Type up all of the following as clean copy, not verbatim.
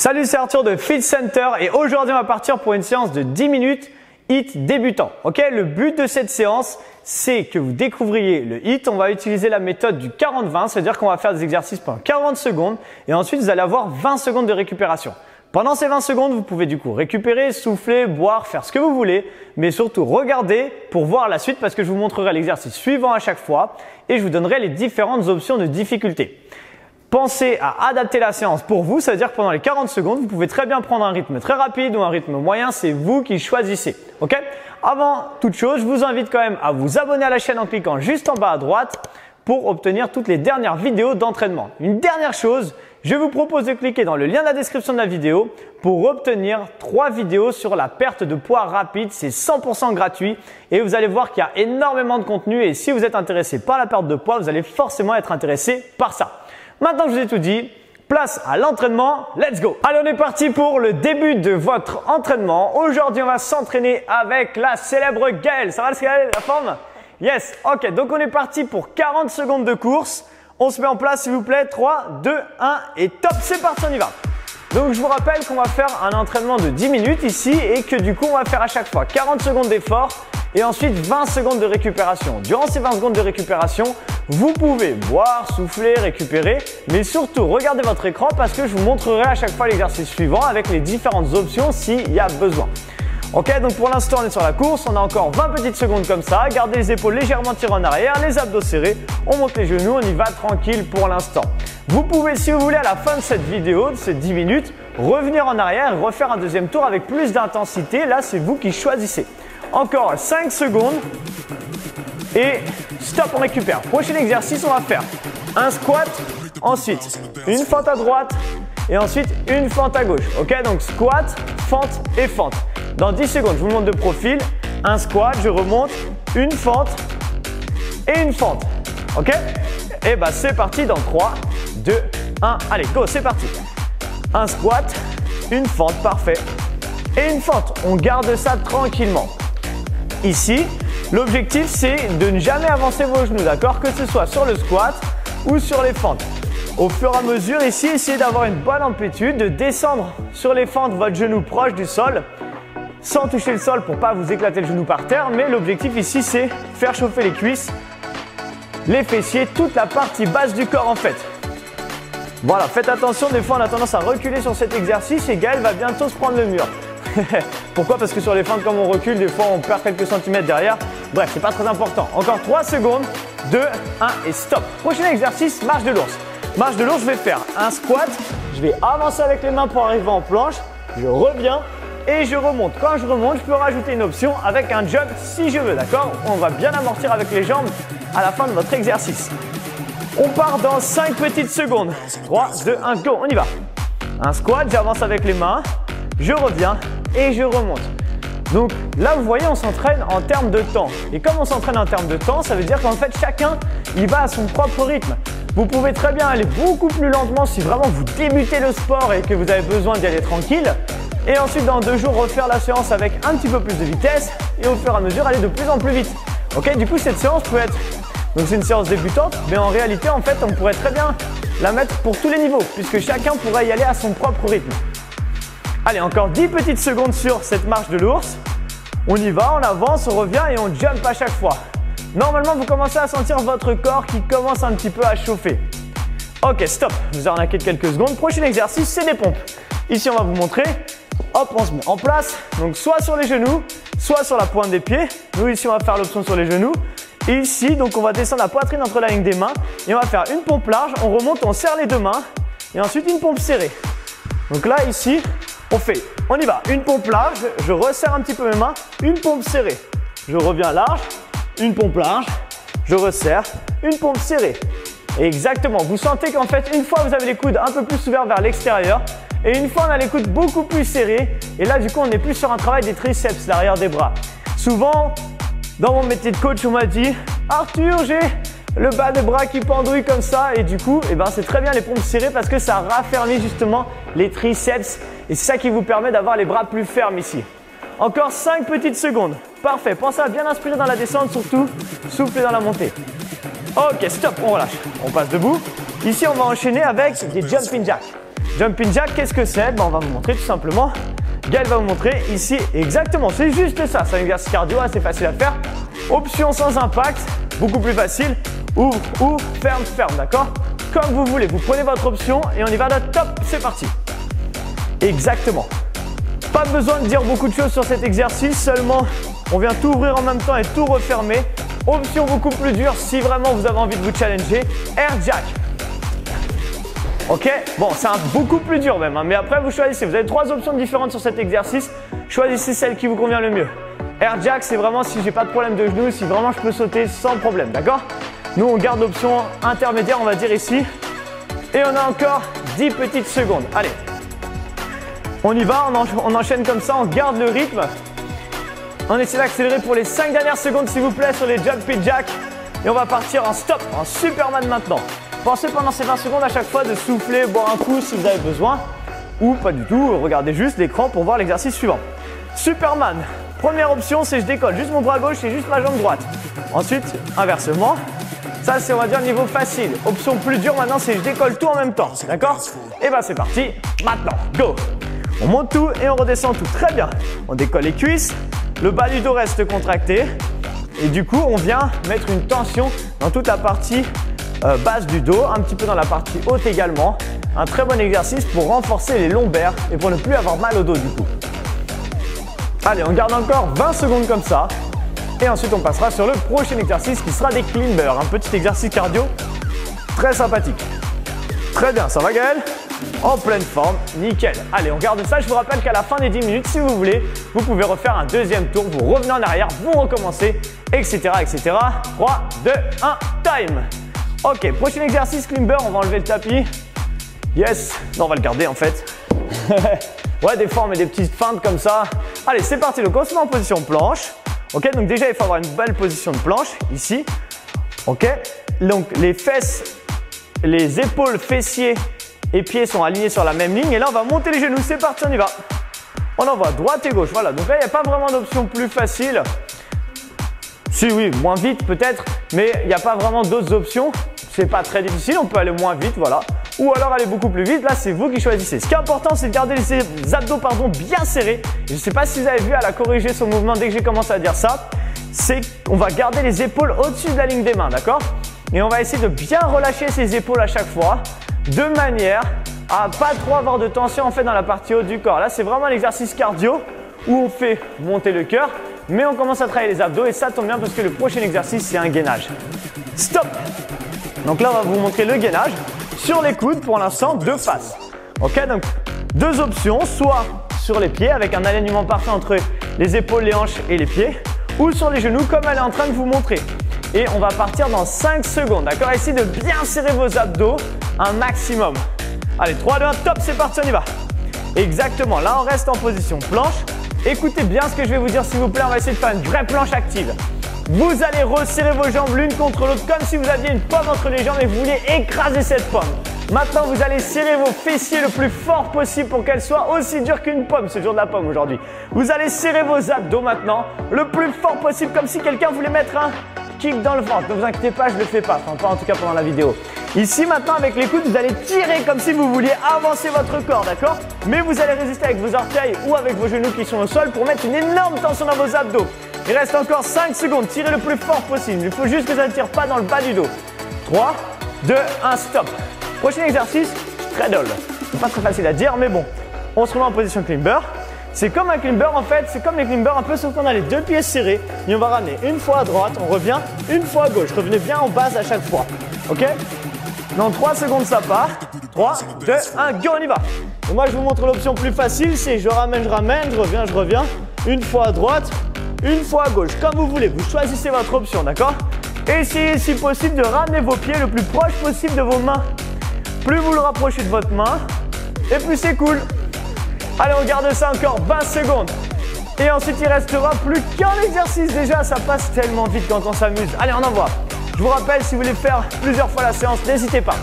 Salut, c'est Arthur de Fit Center et aujourd'hui on va partir pour une séance de 10 minutes HIIT débutant. Ok, le but de cette séance, c'est que vous découvriez le HIIT. On va utiliser la méthode du 40-20, c'est-à-dire qu'on va faire des exercices pendant 40 secondes et ensuite vous allez avoir 20 secondes de récupération. Pendant ces 20 secondes, vous pouvez du coup récupérer, souffler, boire, faire ce que vous voulez, mais surtout regardez pour voir la suite parce que je vous montrerai l'exercice suivant à chaque fois et je vous donnerai les différentes options de difficulté. Pensez à adapter la séance pour vous, ça veut dire que pendant les 40 secondes, vous pouvez très bien prendre un rythme très rapide ou un rythme moyen, c'est vous qui choisissez. Ok ? Avant toute chose, je vous invite quand même à vous abonner à la chaîne en cliquant juste en bas à droite pour obtenir toutes les dernières vidéos d'entraînement. Une dernière chose, je vous propose de cliquer dans le lien de la description de la vidéo pour obtenir 3 vidéos sur la perte de poids rapide. C'est 100% gratuit et vous allez voir qu'il y a énormément de contenu et si vous êtes intéressé par la perte de poids, vous allez forcément être intéressé par ça. Maintenant que je vous ai tout dit, place à l'entraînement, let's go! Allez, on est parti pour le début de votre entraînement. Aujourd'hui, on va s'entraîner avec la célèbre Gaëlle. Ça va Gaëlle, la forme? Yes! Ok, donc on est parti pour 40 secondes de course. On se met en place s'il vous plaît. 3, 2, 1 et top, c'est parti, on y va! Donc je vous rappelle qu'on va faire un entraînement de 10 minutes ici et que du coup on va faire à chaque fois 40 secondes d'effort et ensuite 20 secondes de récupération. Durant ces 20 secondes de récupération, vous pouvez boire, souffler, récupérer, mais surtout regardez votre écran parce que je vous montrerai à chaque fois l'exercice suivant avec les différentes options s'il y a besoin. Ok, donc pour l'instant on est sur la course, on a encore 20 petites secondes comme ça, gardez les épaules légèrement tirées en arrière, les abdos serrés, on monte les genoux, on y va tranquille pour l'instant. Vous pouvez, si vous voulez, à la fin de cette vidéo, de ces 10 minutes, revenir en arrière et refaire un deuxième tour avec plus d'intensité. Là, c'est vous qui choisissez. Encore 5 secondes et stop, on récupère. Prochain exercice, on va faire un squat, ensuite une fente à droite et ensuite une fente à gauche. Ok, donc squat, fente et fente. Dans 10 secondes, je vous montre de profil. Un squat, je remonte, une fente et une fente. Ok? Et bah c'est parti dans 3, 2, 1. Allez, go, c'est parti. Un squat, une fente, parfait. Et une fente. On garde ça tranquillement. Ici, l'objectif c'est de ne jamais avancer vos genoux, d'accord? Que ce soit sur le squat ou sur les fentes. Au fur et à mesure, ici, essayez d'avoir une bonne amplitude, de descendre sur les fentes votre genou proche du sol, sans toucher le sol pour ne pas vous éclater le genou par terre. Mais l'objectif ici, c'est faire chauffer les cuisses, les fessiers, toute la partie basse du corps en fait. Voilà, faites attention, des fois on a tendance à reculer sur cet exercice et Gaël va bientôt se prendre le mur. Pourquoi? Parce que sur les fentes, comme on recule, des fois on perd quelques centimètres derrière. Bref, c'est pas très important. Encore 3 secondes, 2, 1 et stop. Prochain exercice, marche de l'ours. Marche de l'ours, je vais faire un squat, je vais avancer avec les mains pour arriver en planche, je reviens et je remonte. Quand je remonte, je peux rajouter une option avec un jump si je veux, d'accord? On va bien amortir avec les jambes à la fin de votre exercice. On part dans 5 petites secondes. 3, 2, 1, go, on y va. Un squat, j'avance avec les mains, je reviens et je remonte. Donc là, vous voyez, on s'entraîne en termes de temps. Et comme on s'entraîne en termes de temps, ça veut dire qu'en fait, chacun, il va à son propre rythme. Vous pouvez très bien aller beaucoup plus lentement si vraiment vous débutez le sport et que vous avez besoin d'y aller tranquille. Et ensuite, dans 2 jours, refaire la séance avec un petit peu plus de vitesse et au fur et à mesure, aller de plus en plus vite. Ok, du coup, cette séance peut être... Donc c'est une séance débutante, mais en réalité, en fait, on pourrait très bien la mettre pour tous les niveaux puisque chacun pourrait y aller à son propre rythme. Allez, encore 10 petites secondes sur cette marche de l'ours. On y va, on avance, on revient et on jump à chaque fois. Normalement, vous commencez à sentir votre corps qui commence un petit peu à chauffer. Ok, stop. Vous arnaquez de quelques secondes. Prochain exercice, c'est des pompes. Ici, on va vous montrer. Hop, on se met en place. Donc, soit sur les genoux, soit sur la pointe des pieds. Nous, ici, on va faire l'option sur les genoux. Et ici, donc, on va descendre la poitrine entre la ligne des mains. Et on va faire une pompe large. On remonte, on serre les 2 mains. Et ensuite, une pompe serrée. Donc là, ici, on y va. Une pompe large. Je resserre un petit peu mes mains. Une pompe serrée. Je reviens large. Une pompe large, je resserre, une pompe serrée. Et exactement, vous sentez qu'en fait, une fois vous avez les coudes un peu plus ouverts vers l'extérieur et une fois on a les coudes beaucoup plus serrés. Et là, du coup, on est plus sur un travail des triceps, l'arrière des bras. Souvent, dans mon métier de coach, on m'a dit « Arthur, j'ai le bas des bras qui pendouille comme ça. » Et du coup, c'est très bien les pompes serrées parce que ça raffermit justement les triceps. Et c'est ça qui vous permet d'avoir les bras plus fermes ici. Encore 5 petites secondes. Parfait. Pensez à bien inspirer dans la descente, surtout souffler dans la montée. Ok, stop, on relâche. On passe debout. Ici, on va enchaîner avec des jumping jacks. Jumping jack, qu'est-ce que c'est? On va vous montrer tout simplement. Gaël va vous montrer ici exactement, c'est juste ça. C'est un exercice cardio assez facile à faire. Option sans impact, beaucoup plus facile. Ouvre, ouvre, ferme, ferme, d'accord? Comme vous voulez, vous prenez votre option et on y va de top, c'est parti. Exactement. Pas besoin de dire beaucoup de choses sur cet exercice, seulement on vient tout ouvrir en même temps et tout refermer. Option beaucoup plus dure si vraiment vous avez envie de vous challenger, air jack. Ok, bon, c'est beaucoup plus dur même, hein, mais après vous choisissez. Vous avez 3 options différentes sur cet exercice. Choisissez celle qui vous convient le mieux. Air jack, c'est vraiment si j'ai pas de problème de genou, si vraiment je peux sauter sans problème, d'accord? Nous, on garde l'option intermédiaire, on va dire ici. Et on a encore 10 petites secondes. Allez, on y va, on enchaîne comme ça, on garde le rythme. On essaie d'accélérer pour les 5 dernières secondes, s'il vous plaît, sur les jumping jack. Et on va partir en stop, en Superman maintenant. Pensez pendant ces 20 secondes à chaque fois de souffler, boire un coup si vous avez besoin. Ou pas du tout, regardez juste l'écran pour voir l'exercice suivant. Superman, première option, c'est je décolle juste mon bras gauche et juste ma jambe droite. Ensuite, inversement. Ça, c'est on va dire niveau facile. Option plus dure maintenant, c'est je décolle tout en même temps. D'accord? Et bien c'est parti, maintenant, go! On monte tout et on redescend tout. Très bien. On décolle les cuisses, le bas du dos reste contracté. Et du coup, on vient mettre une tension dans toute la partie base du dos, un petit peu dans la partie haute également. Un très bon exercice pour renforcer les lombaires et pour ne plus avoir mal au dos du coup. Allez, on garde encore 20 secondes comme ça. Et ensuite, on passera sur le prochain exercice qui sera des climbers. Un petit exercice cardio très sympathique. Très bien, ça va Gaël? En pleine forme, nickel. Allez, on garde ça. Je vous rappelle qu'à la fin des 10 minutes, si vous voulez, vous pouvez refaire un deuxième tour. Vous revenez en arrière, vous recommencez, etc. etc. 3, 2, 1, time. Ok, prochain exercice climber, on va enlever le tapis. Yes, non, on va le garder en fait. Ouais, des fois on met des petites feintes comme ça. Allez, c'est parti, donc on se met en position planche. Ok, donc déjà il faut avoir une belle position de planche, ici. Ok, donc les fesses, les épaules, fessiers et pieds sont alignés sur la même ligne. Et là on va monter les genoux, c'est parti, on y va. On envoie droite et gauche, voilà. Donc là il n'y a pas vraiment d'option plus facile. Si oui, moins vite peut-être, mais il n'y a pas vraiment d'autres options. C'est pas très difficile, on peut aller moins vite, voilà. Ou alors aller beaucoup plus vite, là c'est vous qui choisissez. Ce qui est important, c'est de garder les abdos bien serrés. Je ne sais pas si vous avez vu, elle a corrigé son mouvement dès que j'ai commencé à dire ça. C'est qu'on va garder les épaules au-dessus de la ligne des mains, d'accord? Et on va essayer de bien relâcher ses épaules à chaque fois, de manière à pas trop avoir de tension en fait dans la partie haute du corps. Là c'est vraiment l'exercice cardio où on fait monter le cœur. Mais on commence à travailler les abdos et ça tombe bien parce que le prochain exercice, c'est un gainage. Stop! Donc là, on va vous montrer le gainage sur les coudes pour l'instant de face. Ok, donc 2 options, soit sur les pieds avec un alignement parfait entre les épaules, les hanches et les pieds, ou sur les genoux comme elle est en train de vous montrer. Et on va partir dans 5 secondes, d'accord? Essayez de bien serrer vos abdos un maximum. Allez, 3, 2, 1, top, c'est parti, on y va. Exactement, là on reste en position planche. Écoutez bien ce que je vais vous dire s'il vous plaît, on va essayer de faire une vraie planche active. Vous allez resserrer vos jambes l'une contre l'autre comme si vous aviez une pomme entre les jambes et vous vouliez écraser cette pomme. Maintenant, vous allez serrer vos fessiers le plus fort possible pour qu'elles soient aussi dures qu'une pomme, c'est le jour de la pomme aujourd'hui. Vous allez serrer vos abdos maintenant le plus fort possible comme si quelqu'un voulait mettre un kick dans le ventre. Ne vous inquiétez pas, je ne le fais pas, enfin pas en tout cas pendant la vidéo. Ici maintenant avec les coudes, vous allez tirer comme si vous vouliez avancer votre corps, d'accord? Mais vous allez résister avec vos orteils ou avec vos genoux qui sont au sol pour mettre une énorme tension dans vos abdos. Il reste encore 5 secondes, tirez le plus fort possible. Il faut juste que ça ne tire pas dans le bas du dos. 3, 2, 1, stop. Prochain exercice, straddle. C'est pas très facile à dire, mais bon. On se remet en position climber. C'est comme un climber en fait, c'est comme les climbers un peu sauf qu'on a les 2 pieds serrés. Et on va ramener une fois à droite, on revient une fois à gauche. Revenez bien en base à chaque fois. Ok? Dans 3 secondes ça part. 3, 2, 1, go, on y va. Et moi je vous montre l'option plus facile, c'est je ramène, je reviens. Une fois à droite, une fois à gauche. Comme vous voulez, vous choisissez votre option, d'accord? Essayez si possible de ramener vos pieds le plus proche possible de vos mains. Plus vous le rapprochez de votre main, et plus c'est cool. Allez, on garde ça encore 20 secondes. Et ensuite, il restera plus qu'un exercice. Déjà, ça passe tellement vite quand on s'amuse. Allez, on envoie. Je vous rappelle, si vous voulez faire plusieurs fois la séance, n'hésitez pas.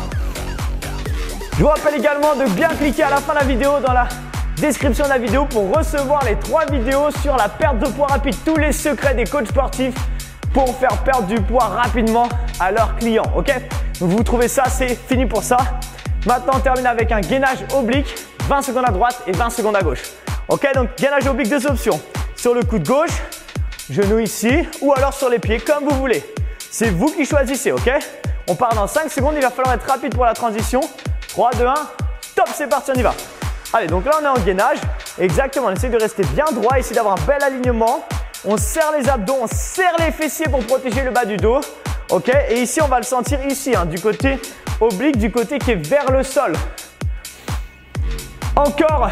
Je vous rappelle également de bien cliquer à la fin de la vidéo dans la description de la vidéo pour recevoir les 3 vidéos sur la perte de poids rapide. Tous les secrets des coachs sportifs pour faire perdre du poids rapidement à leurs clients. Ok? Donc vous trouvez ça, c'est fini pour ça. Maintenant, on termine avec un gainage oblique, 20 secondes à droite et 20 secondes à gauche. Ok, donc gainage oblique, deux options. Sur le coude gauche, genou ici, ou alors sur les pieds, comme vous voulez. C'est vous qui choisissez, ok? On part dans 5 secondes, il va falloir être rapide pour la transition. 3, 2, 1, top, c'est parti, on y va. Allez, donc là, on est en gainage. Exactement, on essaie de rester bien droit, essayer d'avoir un bel alignement. On serre les abdos, on serre les fessiers pour protéger le bas du dos. Ok, et ici, on va le sentir ici, hein, du côté oblique, du côté qui est vers le sol. Encore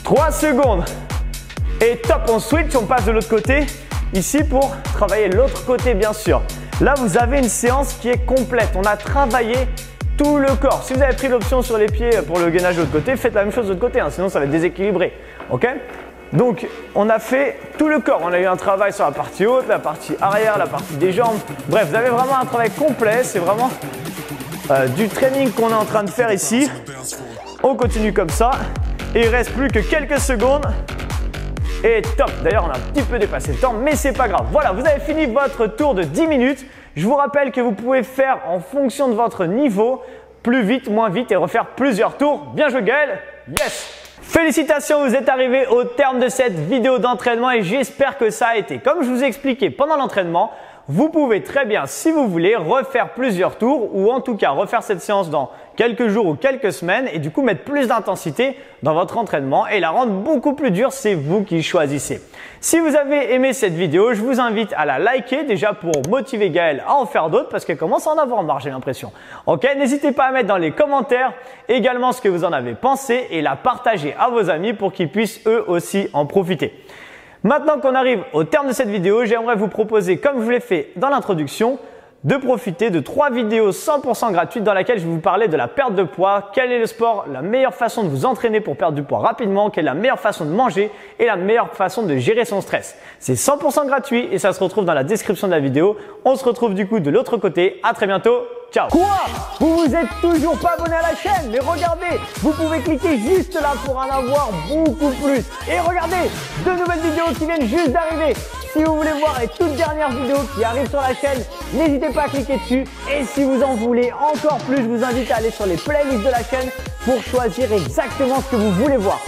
3 secondes. Et top, on switch, on passe de l'autre côté. Ici pour travailler l'autre côté, bien sûr. Là, vous avez une séance qui est complète. On a travaillé tout le corps. Si vous avez pris l'option sur les pieds pour le gainage de l'autre côté, faites la même chose de l'autre côté, hein, sinon ça va être déséquilibré. Ok? Donc, on a fait tout le corps. On a eu un travail sur la partie haute, la partie arrière, la partie des jambes. Bref, vous avez vraiment un travail complet. C'est vraiment du training qu'on est en train de faire ici. On continue comme ça. Et il ne reste plus que quelques secondes. Et top. D'ailleurs, on a un petit peu dépassé le temps, mais c'est pas grave. Voilà, vous avez fini votre tour de 10 minutes. Je vous rappelle que vous pouvez faire en fonction de votre niveau, plus vite, moins vite et refaire plusieurs tours. Bien joué Gaël. Yes. Félicitations, vous êtes arrivé au terme de cette vidéo d'entraînement et j'espère que ça a été. Comme je vous ai expliqué pendant l'entraînement, vous pouvez très bien, si vous voulez, refaire plusieurs tours ou en tout cas refaire cette séance dans quelques jours ou quelques semaines et du coup mettre plus d'intensité dans votre entraînement et la rendre beaucoup plus dure, c'est vous qui choisissez. Si vous avez aimé cette vidéo, je vous invite à la liker déjà pour motiver Gaël à en faire d'autres parce qu'elle commence à en avoir marre, j'ai l'impression. Ok, n'hésitez pas à mettre dans les commentaires également ce que vous en avez pensé et la partager à vos amis pour qu'ils puissent eux aussi en profiter. Maintenant qu'on arrive au terme de cette vidéo, j'aimerais vous proposer, comme je vous l'ai fait dans l'introduction, de profiter de 3 vidéos 100% gratuites dans lesquelles je vais vous parler de la perte de poids, quel est le sport, la meilleure façon de vous entraîner pour perdre du poids rapidement, quelle est la meilleure façon de manger et la meilleure façon de gérer son stress. C'est 100% gratuit et ça se retrouve dans la description de la vidéo. On se retrouve du coup de l'autre côté. À très bientôt. Ciao. Quoi? Vous vous êtes toujours pas abonné à la chaîne? Mais regardez, vous pouvez cliquer juste là pour en avoir beaucoup plus. Et regardez, 2 nouvelles vidéos qui viennent juste d'arriver. Si vous voulez voir les toutes dernières vidéos qui arrivent sur la chaîne, n'hésitez pas à cliquer dessus. Et si vous en voulez encore plus, je vous invite à aller sur les playlists de la chaîne pour choisir exactement ce que vous voulez voir.